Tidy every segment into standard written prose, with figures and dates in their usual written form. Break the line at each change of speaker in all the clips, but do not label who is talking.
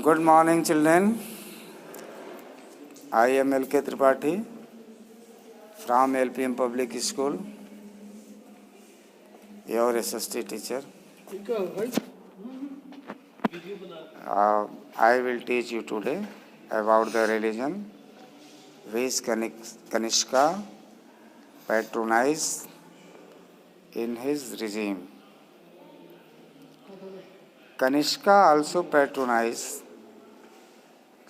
Good morning, children. I am L.K. Tripathi from LPM Public School, your SST teacher. I will teach you today about the religion which Kanishka patronized in his regime. Kanishka also patronized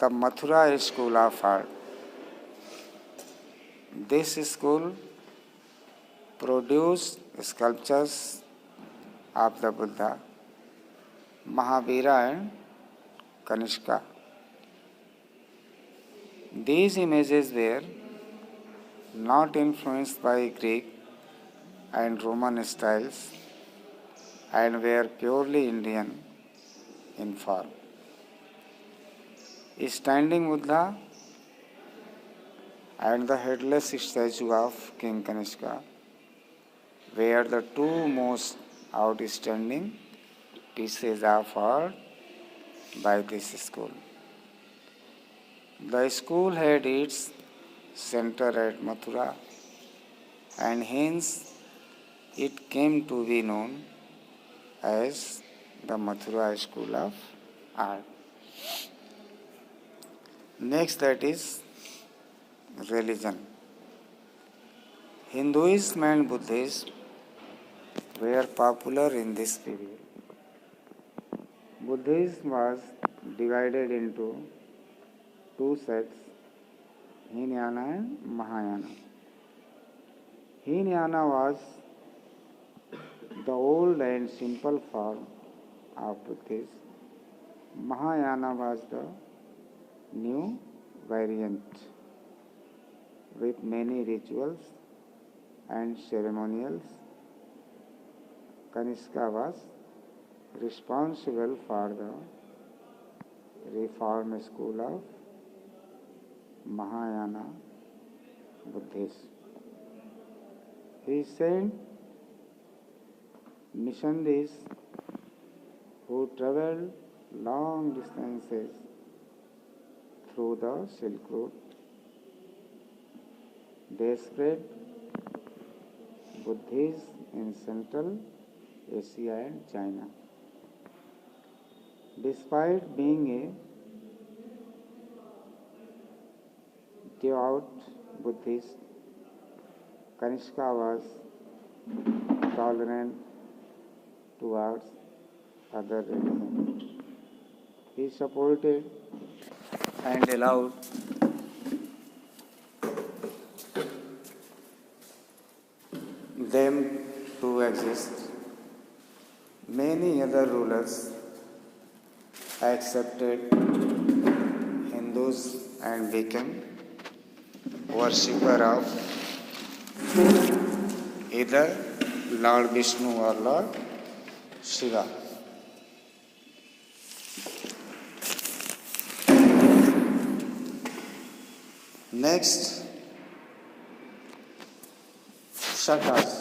the Mathura School of Art. This school produced sculptures of the Buddha, Mahavira and Kanishka. These images were not influenced by Greek and Roman styles and were purely Indian in form. Standing Buddha and the headless statue of King Kanishka were the two most outstanding pieces of art by this school. The school had its center at Mathura, and hence it came to be known as the Mathura School of Art. Next, that is religion. Hinduism and Buddhism were popular in this period. Buddhism was divided into two sects, Hinayana and Mahayana. Hinayana was the old and simple form of Buddhism. Mahayana was the new variant with many rituals and ceremonials. Kanishka was responsible for the reform school of Mahayana Buddhism. He sent missionaries who traveled long distances through the Silk Road. They spread Buddhism in Central Asia and China. Despite being a devout Buddhist, Kanishka was tolerant towards other religions. He supported and allowed them to exist. Many other rulers accepted Hindus and became worshipper of either Lord Vishnu or Lord Shiva. Next, Shakas.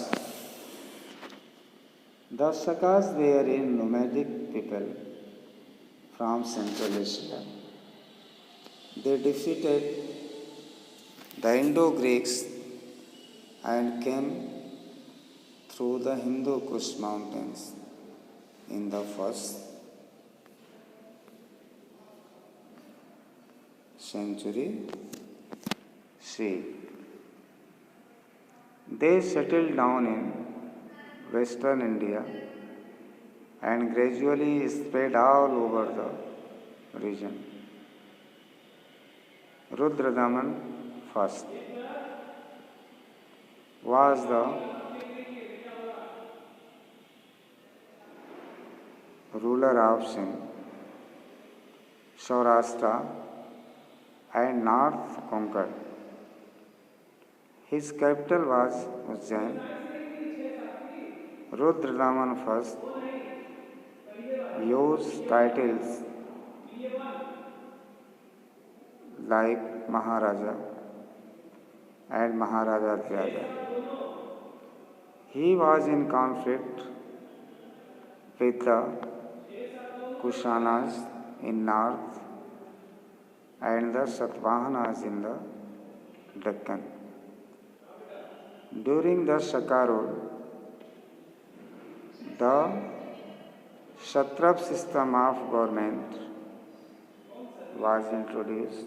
The Shakas were a nomadic people from Central Asia. They defeated the Indo-Greeks and came through the Hindu Kush mountains in the first century CE. They settled down in Western India and gradually spread all over the region. Rudradaman first was the ruler of Sindh, Saurashtra and North conquered. His capital was Ujjain. Rudradaman I used titles like Maharaja and Maharaja. He was in conflict with the Kushanas in north and the Satavahanas in the Deccan. During the Shaka rule, the Kshatrap system of government was introduced.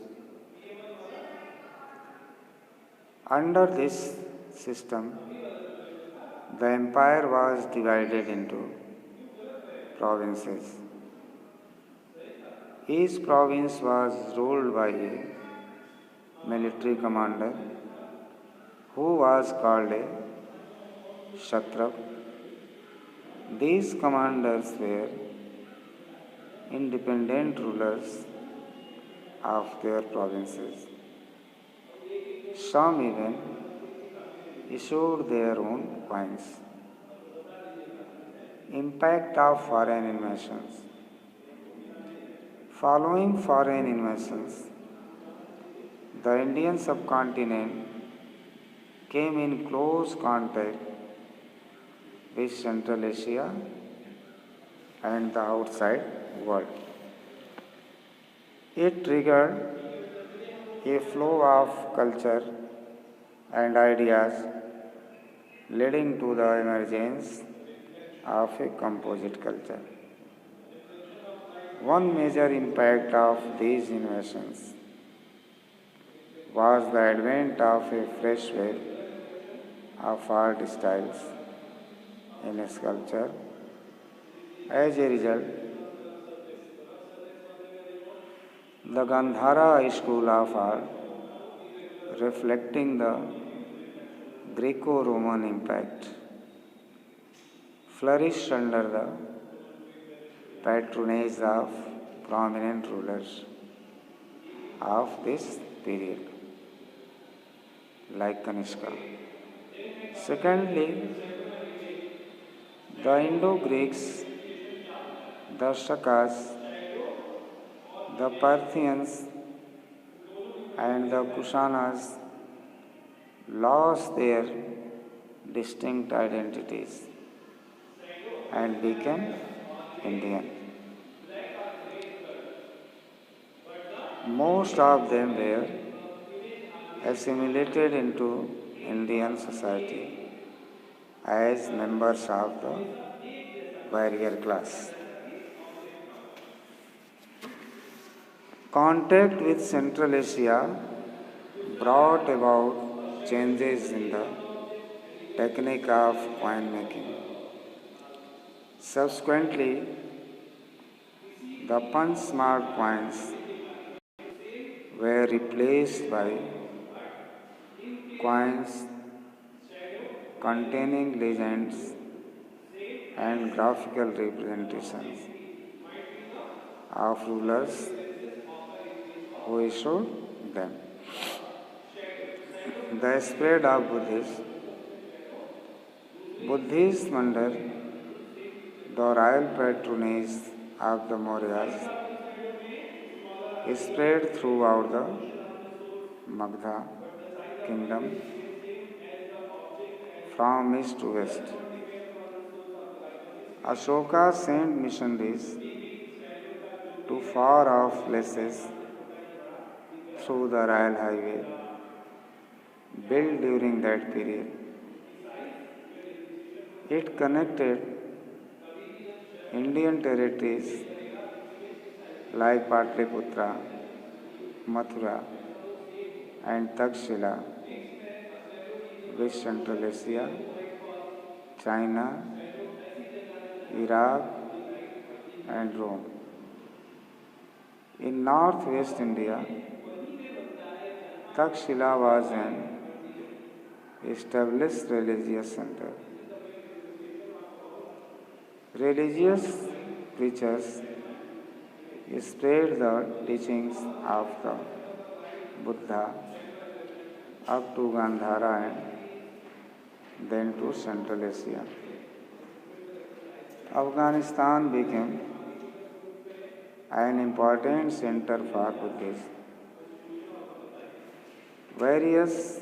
Under this system, the empire was divided into provinces. Each province was ruled by a military commander who was called a Kshatrap. These commanders were independent rulers of their provinces. Some even issued their own coins. Impact of foreign invasions. Following foreign invasions, the Indian subcontinent came in close contact with Central Asia and the outside world. It triggered a flow of culture and ideas leading to the emergence of a composite culture. One major impact of these innovations was the advent of a fresh wave of art styles in sculpture. As a result, the Gandhara school of art, reflecting the Greco-Roman impact, flourished under the patronage of prominent rulers of this period, like Kanishka. Secondly, the Indo-Greeks, the Shakas, the Parthians, and the Kushanas lost their distinct identities and became Indian. Most of them were assimilated into Indian society as members of the warrior class. Contact with Central Asia brought about changes in the technique of coin making. Subsequently, the punch smart coins were replaced by coins containing legends and graphical representations of rulers who issued them. The spread of Buddhism under the royal patronage of the Mauryas spread throughout the Magadha kingdom from east to west. Ashoka sent missionaries to far off places through the royal highway built during that period. It connected Indian territories like Patliputra, Mathura, and Takshila with Central Asia, China, Iraq, and Rome. In northwest India, Takshila was an established religious center. Religious preachers spread the teachings of the Buddha up to Gandhara and then to Central Asia. Afghanistan became an important center for Buddhism. Various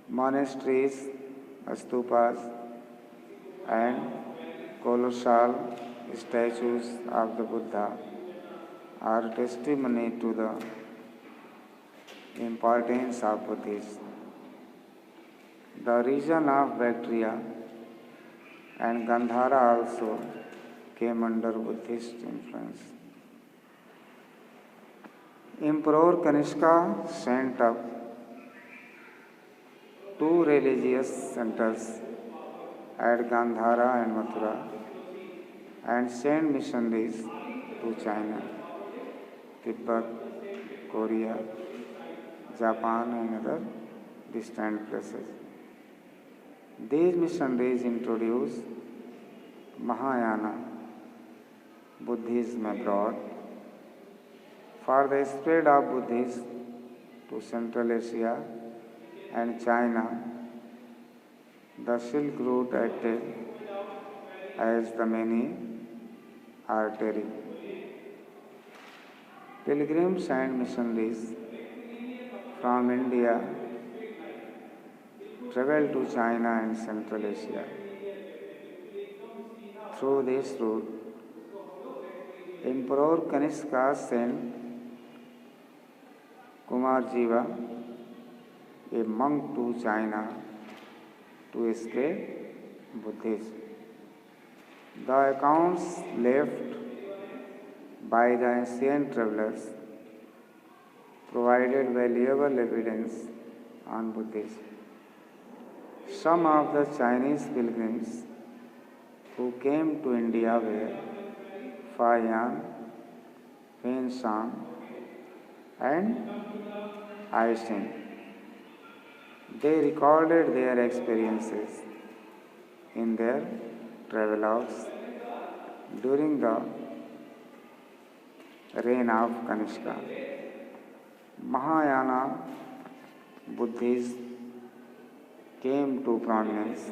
monasteries, stupas, and colossal statues of the Buddha are testimony to the importance of Buddhism. The region of Bactria and Gandhara also came under Buddhist influence. Emperor Kanishka sent up two religious centers at Gandhara and Mathura and sent missionaries to China, Tibet, Korea, Japan, and other distant places. These missionaries introduced Mahayana Buddhism abroad. For the spread of Buddhism to Central Asia and China, the Silk Route acted as the main artery. Pilgrims and missionaries from India traveled to China and Central Asia. Through this route, Emperor Kanishka sent Kumarjiva, a monk, to China to spread Buddhism. The accounts left by the ancient travelers provided valuable evidence on Buddhism. Some of the Chinese pilgrims who came to India were Fa Yan, Fen Shan, and Ai Shen. They recorded their experiences in their travelogues during the reign of Kanishka. Mahayana Buddhism came to prominence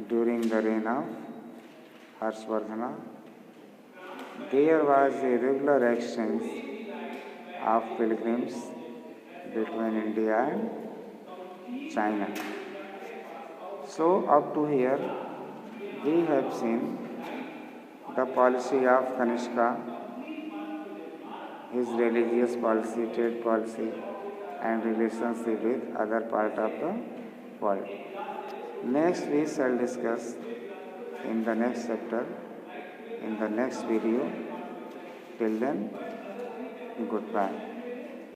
during the reign of Harshvardhana. There was a regular exchange of pilgrims between India and China. So, up to here, we have seen the policy of Kanishka, his religious policy, trade policy, and relationship with other part of the world. Next, we shall discuss in the next chapter, in the next video. Till then, goodbye.